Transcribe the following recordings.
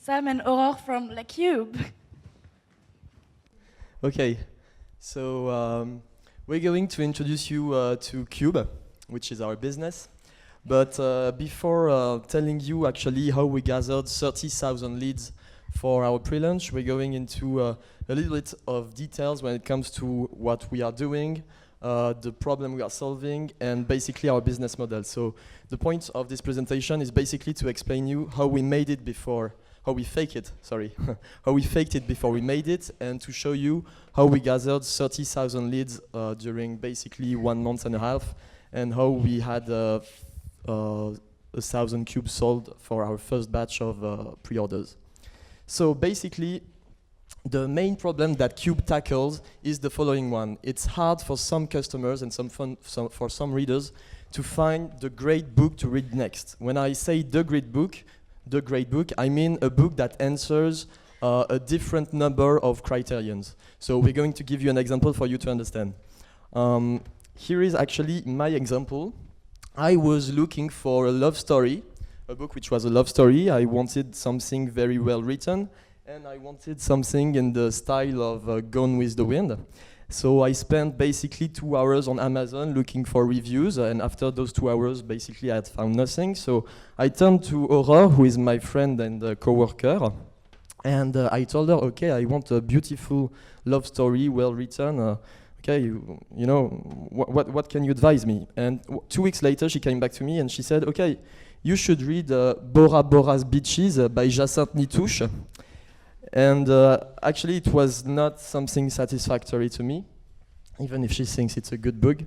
Sam and Aurore from LaKube. Okay, so we're going to introduce you to Cube, which is our business. But before telling you actually how we gathered 30,000 leads for our pre-launch, we're going into a little bit of details when it comes to what we are doing, the problem we are solving, and basically our business model. So the point of this presentation is basically to explain you how we made it before, how we faked it, sorry, how we faked it before we made it, and to show you how we gathered 30,000 leads during basically 1 month and a half, and how we had 1,000 cubes sold for our first batch of pre-orders. So basically, the main problem that Cube tackles is the following one. It's hard for some customers and for some readers to find the great book to read next. When I say the great book, I mean a book that answers a different number of criterions. So we're going to give you an example for you to understand. Here is actually my example. I was looking for a love story, a book which was a love story. I wanted something very well written, and I wanted something in the style of Gone with the Wind. So I spent basically 2 hours on Amazon looking for reviews, and after those 2 hours, basically I had found nothing. So I turned to Aurore, who is my friend and co-worker, and I told her, okay, I want a beautiful love story, well written. Okay, you know, what can you advise me? And 2 weeks later, she came back to me and she said, okay, you should read Bora Bora's Beaches by Jacinthe Nitouche. And actually, it was not something satisfactory to me, even if she thinks it's a good book.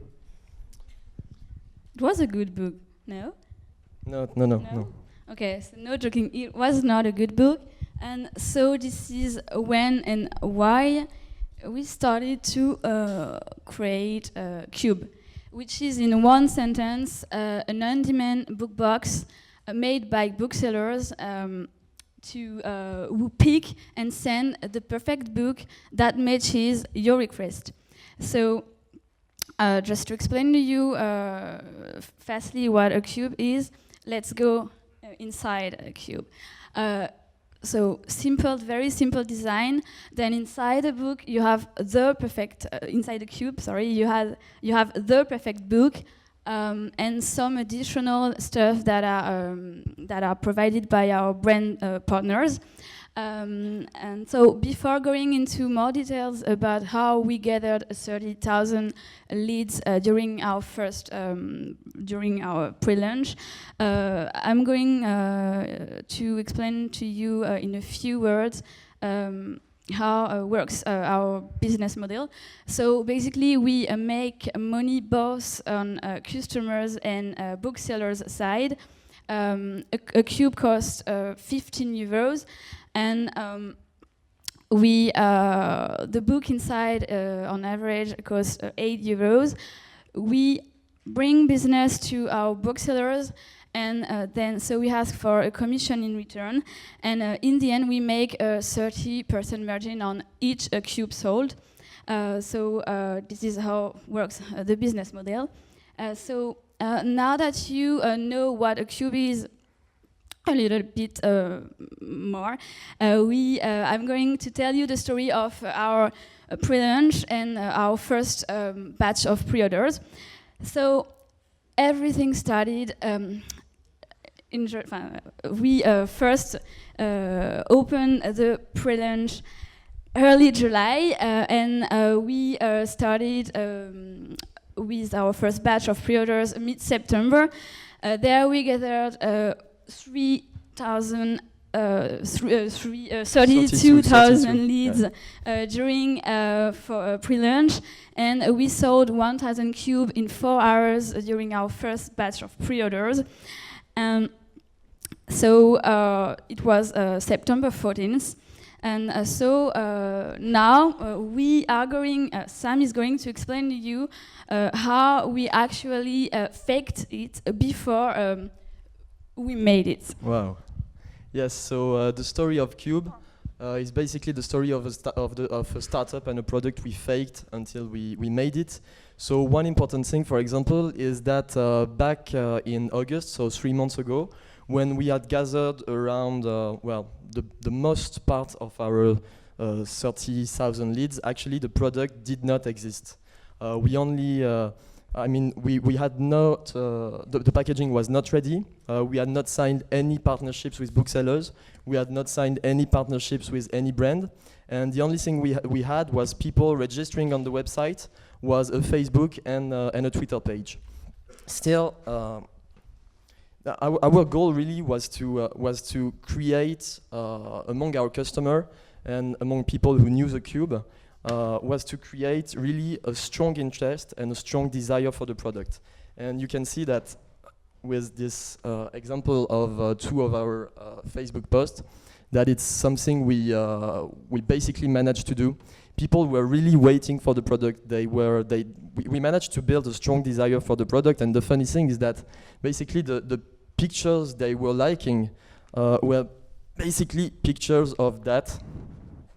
It was a good book, no? No. Okay, so no joking, it was not a good book. And so this is when and why we started to create Cube, which is in one sentence an on-demand book box made by booksellers who pick and send the perfect book that matches your request. So just to explain to you fastly what a cube is, let's go inside a cube. So simple, very simple design. Then inside the book, you have the perfect, inside the cube, sorry, you have the perfect book and some additional stuff that are provided by our brand partners. And so before going into more details about how we gathered 30,000 leads during our pre-launch, I'm going to explain to you in a few words how works our business model. So basically we make money both on customers and booksellers side. A cube costs 15 euros. And the book inside, on average, costs 8 euros. We bring business to our booksellers, and then so we ask for a commission in return. And in the end, we make a 30% margin on each cube sold. So this is how works the business model. So now that you know what a cube is, a little bit more. I'm going to tell you the story of our pre-launch and our first batch of pre-orders. So everything started. We first opened the pre-launch early July, and we started with our first batch of pre-orders mid-September. There we gathered 32,000 leads during for pre-launch, and we sold 1,000 cube in 4 hours during our first batch of pre-orders. So it was September 14th, and now we are going. Sam is going to explain to you how we actually faked it before we made it. Wow. Yes, so the story of Cube It's basically the story of a startup and a product we faked until we made it. So one important thing, for example, is that back in August, so 3 months ago, when we had gathered around, the most part of our 30,000 leads, actually the product did not exist. We only, we had not, the packaging was not ready. We had not signed any partnerships with booksellers. We had not signed any partnerships with any brand. And the only thing we had was people registering on the website, was a Facebook and a Twitter page. Still, our goal really was to create among our customer and among people who knew LaKube, was to create really a strong interest and a strong desire for the product. And you can see that with this example of 2 of our Facebook posts, that it's something we basically managed to do. People were really waiting for the product. We managed to build a strong desire for the product, and the funny thing is that basically the pictures they were liking were basically pictures of that,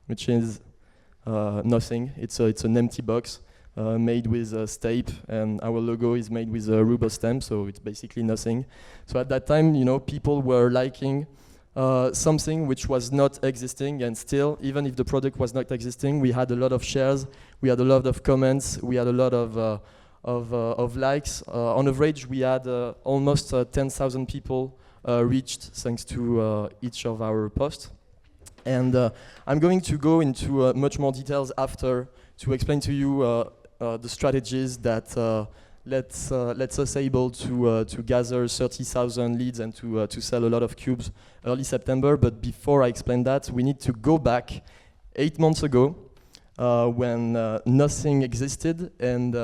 which is nothing. It's an empty box made with tape, and our logo is made with a rubber stamp, so it's basically nothing. So at that time, people were liking something which was not existing, and still, even if the product was not existing, we had a lot of shares, we had a lot of comments, we had a lot of likes. On average, we had almost 10,000 people reached thanks to each of our posts. And I'm going to go into much more details after to explain to you the strategies that lets us able to gather 30,000 leads and to sell a lot of cubes early September. But before I explain that, we need to go back 8 months ago when nothing existed and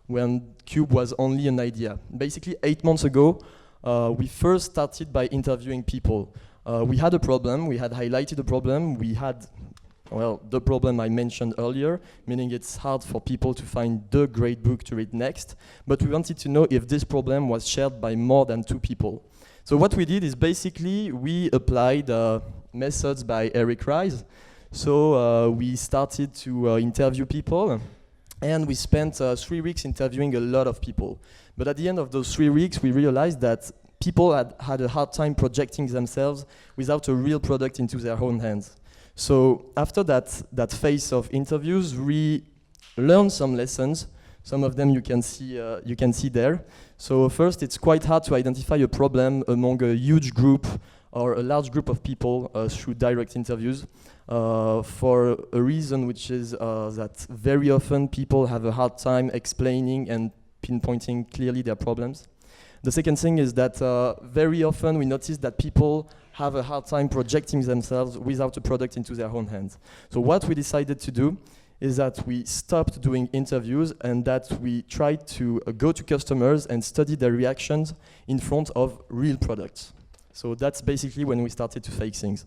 when Cube was only an idea. Basically 8 months ago, we first started by interviewing people. We had a problem, we had highlighted a problem, we had the problem I mentioned earlier, meaning it's hard for people to find the great book to read next, but we wanted to know if this problem was shared by more than 2 people. So what we did is basically we applied methods by Eric Ries. So we started to interview people, and we spent 3 weeks interviewing a lot of people. But at the end of those 3 weeks, we realized that people had a hard time projecting themselves without a real product into their own hands. So after that phase of interviews, we learned some lessons. Some of them you can see there. So first, it's quite hard to identify a problem among a huge group or a large group of people through direct interviews for a reason which is that very often people have a hard time explaining and pinpointing clearly their problems. The second thing is that very often we notice that people have a hard time projecting themselves without a product into their own hands. So what we decided to do is that we stopped doing interviews and that we tried to go to customers and study their reactions in front of real products. So that's basically when we started to fake things.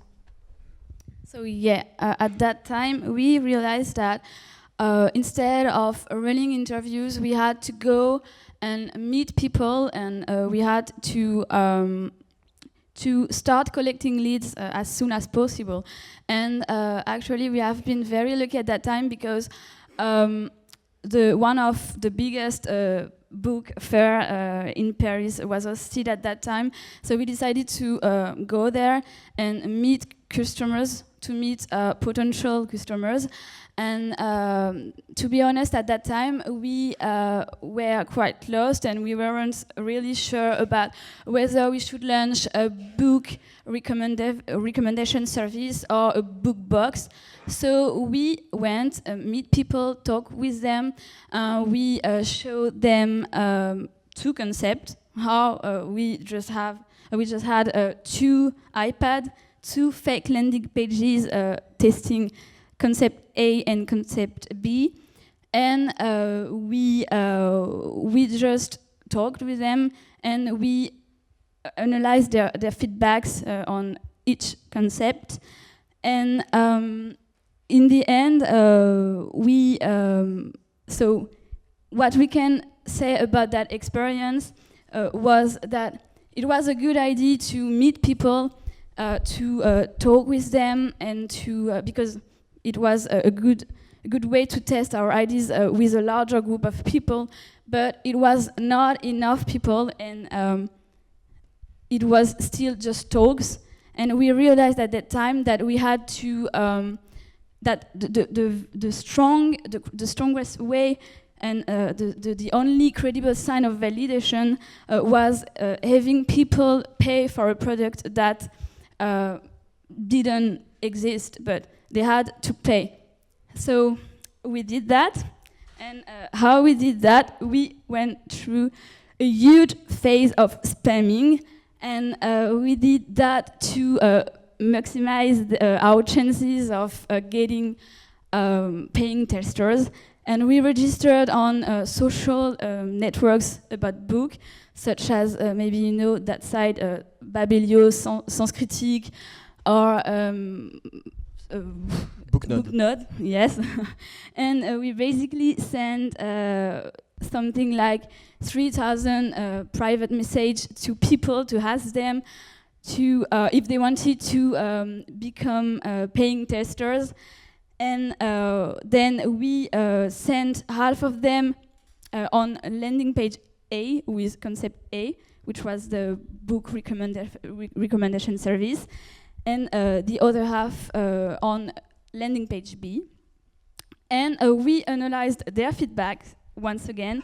So yeah, at that time we realized that instead of running interviews, we had to go and meet people, and we had to start collecting leads as soon as possible. And actually, we have been very lucky at that time because one of the biggest book fair in Paris was hosted at that time. So we decided to go there and meet customers, to meet potential customers. And to be honest, at that time, we were quite lost and we weren't really sure about whether we should launch a book recommendation service or a book box. So we went, meet people, talk with them. We showed them 2 concepts. How we just had 2 iPads, 2 fake landing pages testing concept A and concept B, and we just talked with them and we analyzed their feedbacks on each concept, and in the end so what we can say about that experience was that it was a good idea to meet people to talk with them and to because it was a good way to test our ideas with a larger group of people, but it was not enough people, and it was still just talks. And we realized at that time that we had to that the strongest way and the only credible sign of validation was having people pay for a product that didn't exist, but they had to pay. So we did that, and how we did that, we went through a huge phase of spamming, and we did that to maximize our chances of getting paying testers. And we registered on social networks about book, such as maybe you know that site Babelio, Sens Critique, or Booknode, yes. And we basically sent something like 3,000 private message to people to ask them to if they wanted to become paying testers. And then we sent half of them on landing page A with concept A, which was the book recommendation service, and the other half on landing page B. And we analyzed their feedback once again.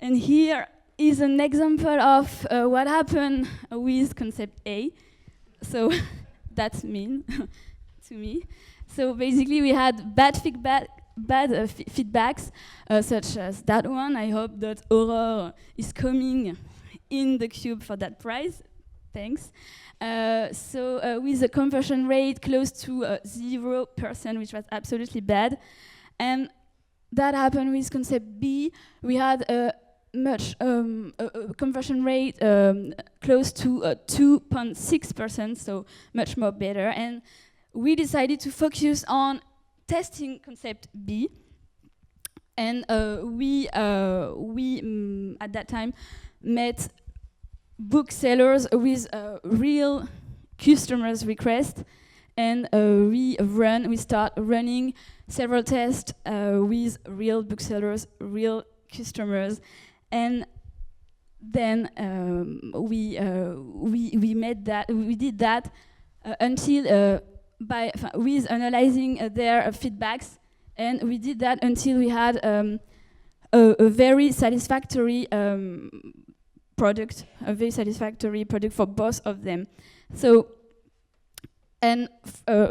And here is an example of what happened with concept A. So that's mean to me. So basically we had bad feedbacks, such as that one. I hope that Aurore is coming in the Cube for that prize. Thanks. So with a conversion rate close to 0%, which was absolutely bad. And that happened with concept B. We had a much a conversion rate close to 2.6%, so much more better. And we decided to focus on testing concept B, and we at that time met booksellers with real customers' requests, and we start running several tests with real booksellers, real customers, and then we did that until with analyzing their feedbacks, and we did that until we had a very satisfactory product for both of them. So, and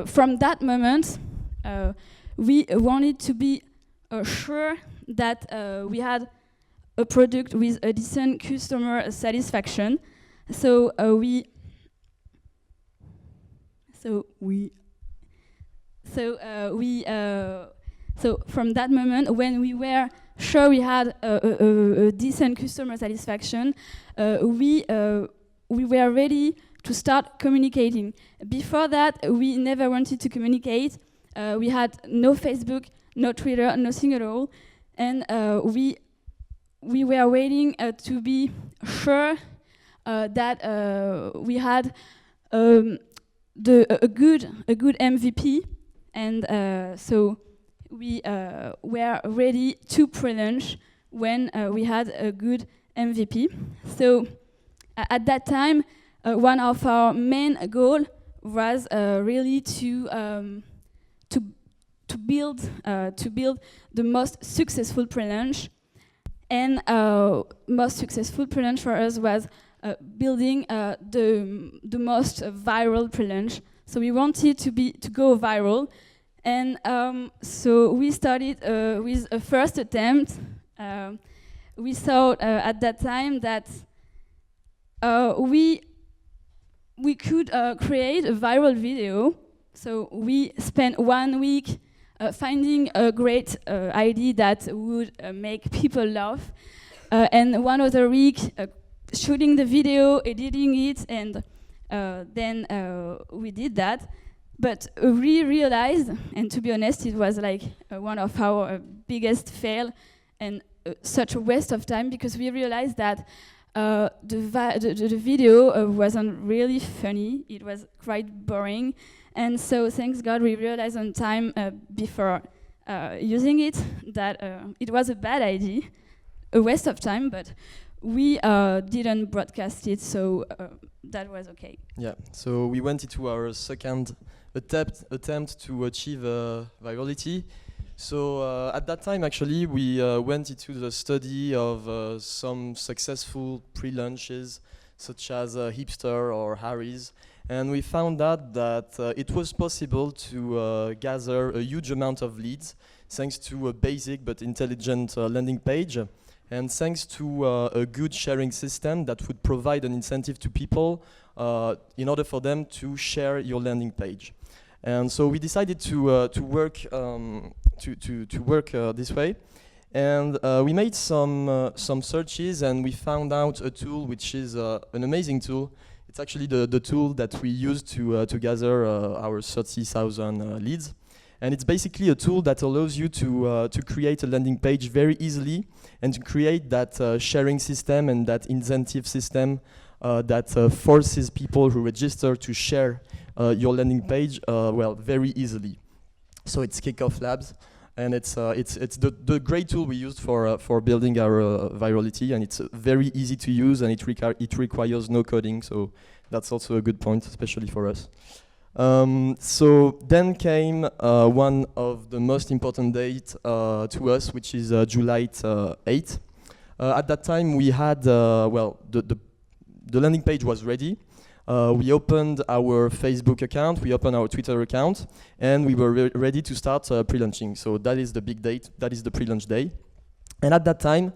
from that moment, we wanted to be sure that we had a product with a decent customer satisfaction. So from that moment, when we were sure we had a decent customer satisfaction, we were ready to start communicating. Before that, we never wanted to communicate. We had no Facebook, no Twitter, nothing at all, and we were waiting to be sure that we had a good MVP, and so we were ready to pre-launch when we had a good MVP. So at that time, one of our main goal was really to build the most successful pre-launch, and most successful pre-launch for us was building the most viral pre-launch. So we wanted to go viral, and so we started with a first attempt. We thought at that time that we could create a viral video. So we spent 1 week finding a great idea that would make people laugh, and one other week shooting the video, editing it, and then we did that. But we realized, and to be honest, it was like one of our biggest fail and such a waste of time, because we realized that The video wasn't really funny. It was quite boring. And so, thanks God, we realized on time before using it that it was a bad idea, a waste of time, but we didn't broadcast it, so that was okay. Yeah, so we went into our second attempt to achieve virality. So at that time, actually, we went into the study of some successful pre-launches, such as Hipster or Harry's, and we found out that it was possible to gather a huge amount of leads thanks to a basic but intelligent landing page, and thanks to a good sharing system that would provide an incentive to people in order for them to share your landing page. And so we decided to work this way, and we made some searches, and we found out a tool which is an amazing tool. It's actually the tool that we use to gather our 30,000 leads, and it's basically a tool that allows you to create a landing page very easily and to create that sharing system and that incentive system that forces people who register to share your landing page very easily. So it's Kickoff Labs, and it's the great tool we used for building our virality, and it's very easy to use, and it requires no coding, so that's also a good point, especially for us. So then came one of the most important dates to us, which is July 8th. At that time, we had the landing page was ready. We opened our Facebook account, we opened our Twitter account, and we were ready to start pre-launching. So that is the big date, that is the pre-launch day. And at that time,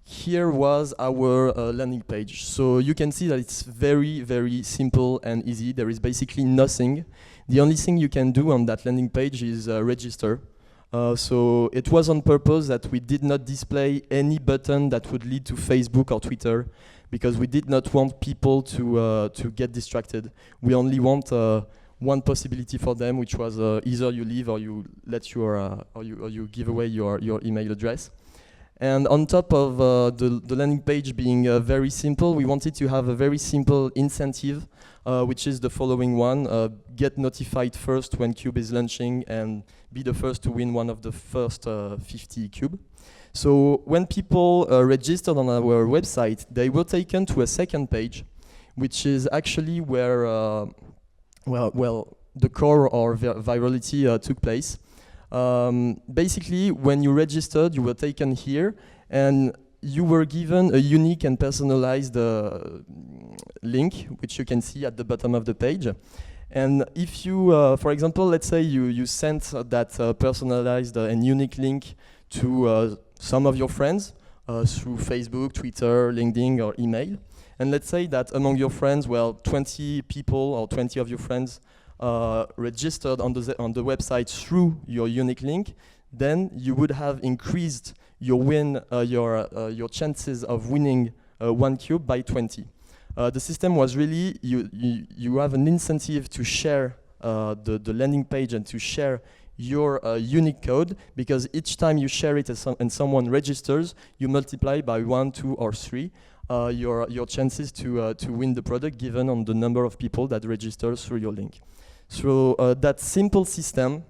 here was our landing page. So you can see that it's very, very simple and easy. There is basically nothing. The only thing you can do on that landing page is register. So it was on purpose that we did not display any button that would lead to Facebook or Twitter, because we did not want people to get distracted. We only want one possibility for them, which was either you leave or you let your or you give away your email address. And on top of the landing page being very simple, we wanted to have a very simple incentive, which is the following one: get notified first when Cube is launching, and be the first to win one of the first 50 Cube. So when people registered on our website, they were taken to a second page, which is actually where the core or virality took place. Basically, when you registered, you were taken here, and you were given a unique and personalized link, which you can see at the bottom of the page. And if you, for example, let's say you sent that personalized and unique link to some of your friends through Facebook, Twitter, LinkedIn, or email, and let's say that among your friends, 20 people or 20 of your friends registered on the website through your unique link, then you would have increased your your chances of winning one cube by 20. The system was really you have an incentive to share the landing page and to share your unique code, because each time you share it and someone registers, you multiply by 1, 2, or 3 your chances to win the product, given on the number of people that register through your link. So that simple system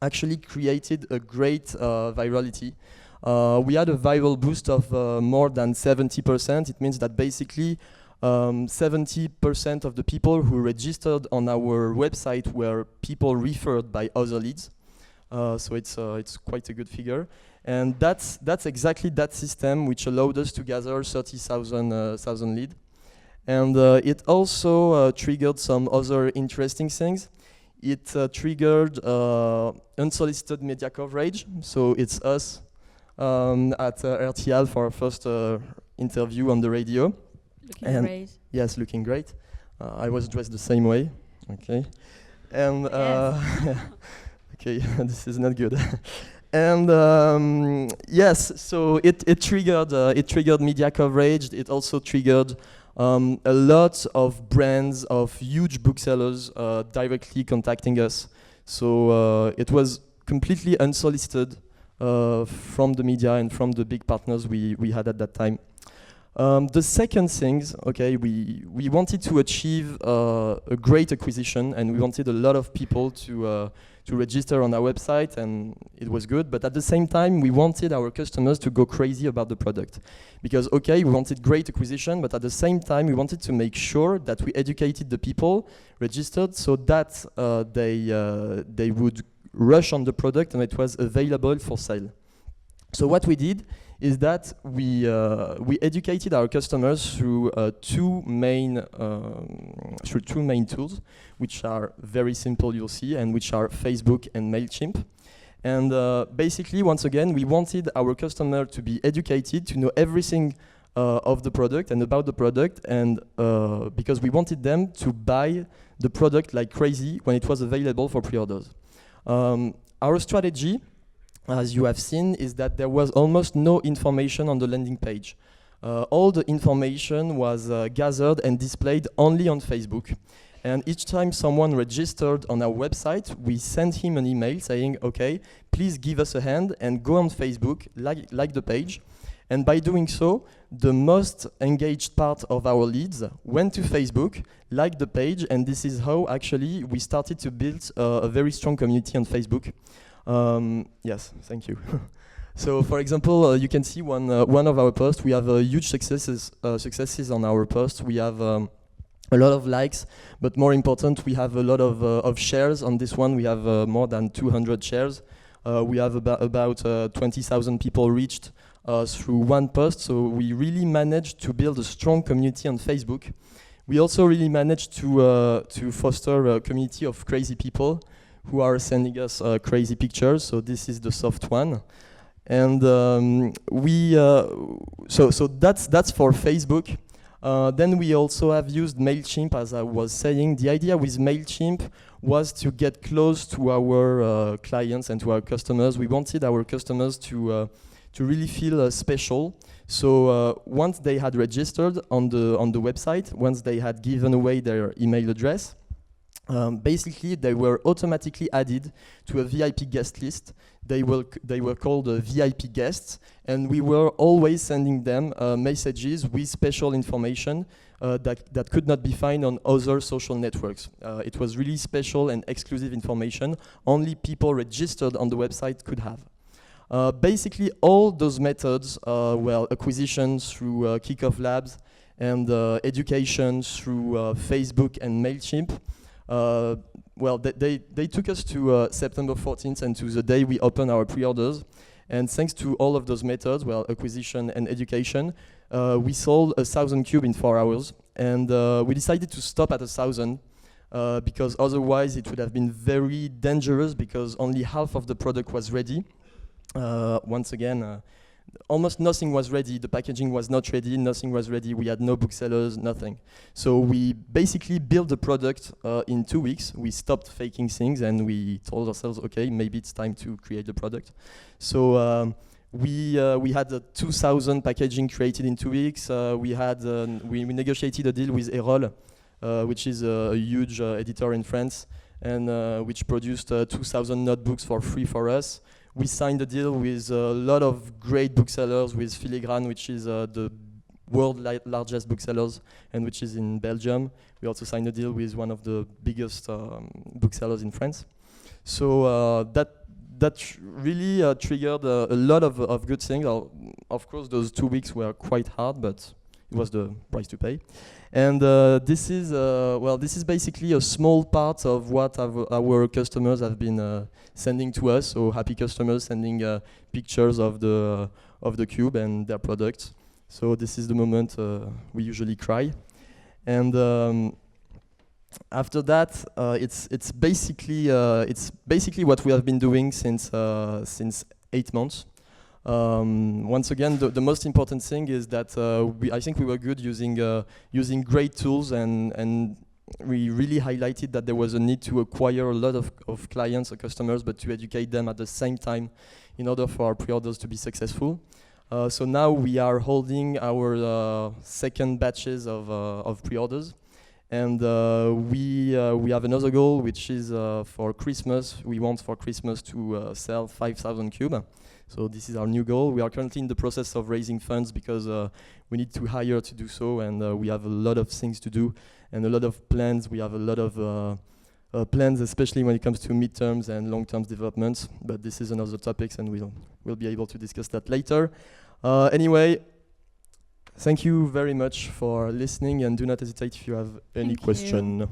actually created a great virality. We had a viral boost of more than 70%. It means that basically 70% of the people who registered on our website were people referred by other leads. So it's quite a good figure. And that's exactly that system which allowed us to gather 30,000 leads. And it also triggered some other interesting things. It triggered unsolicited media coverage. So it's us at RTL for our first interview on the radio. Looking great. Yes, looking great. I was dressed the same way. Okay. And okay, this is not good. And yes, so it triggered media coverage. It also triggered a lot of brands, of huge booksellers directly contacting us. So it was completely unsolicited from the media and from the big partners we had at that time. The second things, okay, we wanted to achieve a great acquisition, and we wanted a lot of people to register on our website, and it was good. But at the same time, we wanted our customers to go crazy about the product, because okay, we wanted great acquisition, but at the same time, we wanted to make sure that we educated the people registered, so that they would rush on the product and it was available for sale. So what we did is that we educated our customers through two main tools, which are very simple, you'll see, and which are Facebook and MailChimp. And basically, once again, we wanted our customer to be educated, to know everything of the product and about the product, and because we wanted them to buy the product like crazy when it was available for pre-orders. Our strategy, as you have seen, is that there was almost no information on the landing page. All the information was gathered and displayed only on Facebook. And each time someone registered on our website, we sent him an email saying, okay, please give us a hand and go on Facebook, like the page. And by doing so, the most engaged part of our leads went to Facebook, liked the page, and this is how actually we started to build a very strong community on Facebook. Yes, thank you. So, for example, you can see one of our posts. We have huge successes on our posts. We have a lot of likes, but more important, we have a lot of shares on this one. We have more than 200 shares. We have about 20,000 people reached through one post. So we really managed to build a strong community on Facebook. We also really managed to foster a community of crazy people who are sending us crazy pictures. So this is the soft one, and so that's for Facebook. Then we also have used MailChimp, as I was saying. The idea with MailChimp was to get close to our clients and to our customers. We wanted our customers to really feel special. So once they had registered on the website, once they had given away their email address, basically they were automatically added to a VIP guest list. They were called VIP guests, and we were always sending them messages with special information that could not be found on other social networks. It was really special and exclusive information only people registered on the website could have. Basically, all those methods, well, acquisitions through Kickoff Labs and education through Facebook and MailChimp, well, they took us to September 14th and to the day we opened our pre-orders. And thanks to all of those methods, well, acquisition and education, we sold 1,000 cube in 4 hours. And we decided to stop at 1,000 because otherwise it would have been very dangerous because only half of the product was ready. Once again, almost nothing was ready. The packaging was not ready, nothing was ready. We had no booksellers, nothing. So we basically built the product in 2 weeks. We stopped faking things and we told ourselves, okay, maybe it's time to create the product. So we had 2,000 packaging created in 2 weeks. We negotiated a deal with Aurore, which is a huge editor in France, and which produced 2,000 notebooks for free for us. We signed a deal with a lot of great booksellers, with Filigrane, which is the world's largest booksellers, and which is in Belgium. We also signed a deal with one of the biggest booksellers in France. So that really triggered a lot of good things. Of course, those 2 weeks were quite hard, but it was the price to pay. And this is basically a small part of what our customers have been sending to us. So happy customers sending pictures of the cube and their products. So this is the moment we usually cry. And after that, it's basically what we have been doing since 8 months. Once again, the most important thing is that I think we were good using great tools, and we really highlighted that there was a need to acquire a lot of clients or customers, but to educate them at the same time in order for our pre-orders to be successful. So now we are holding our second batches of pre-orders, And we have another goal, which is for Christmas. We want for Christmas to sell 5,000 cube. So this is our new goal. We are currently in the process of raising funds because we need to hire to do so, and we have a lot of things to do and a lot of plans. We have a lot of plans, especially when it comes to midterms and long-term developments. But this is another topic, and we'll be able to discuss that later. Anyway, thank you very much for listening, and do not hesitate if you have any question.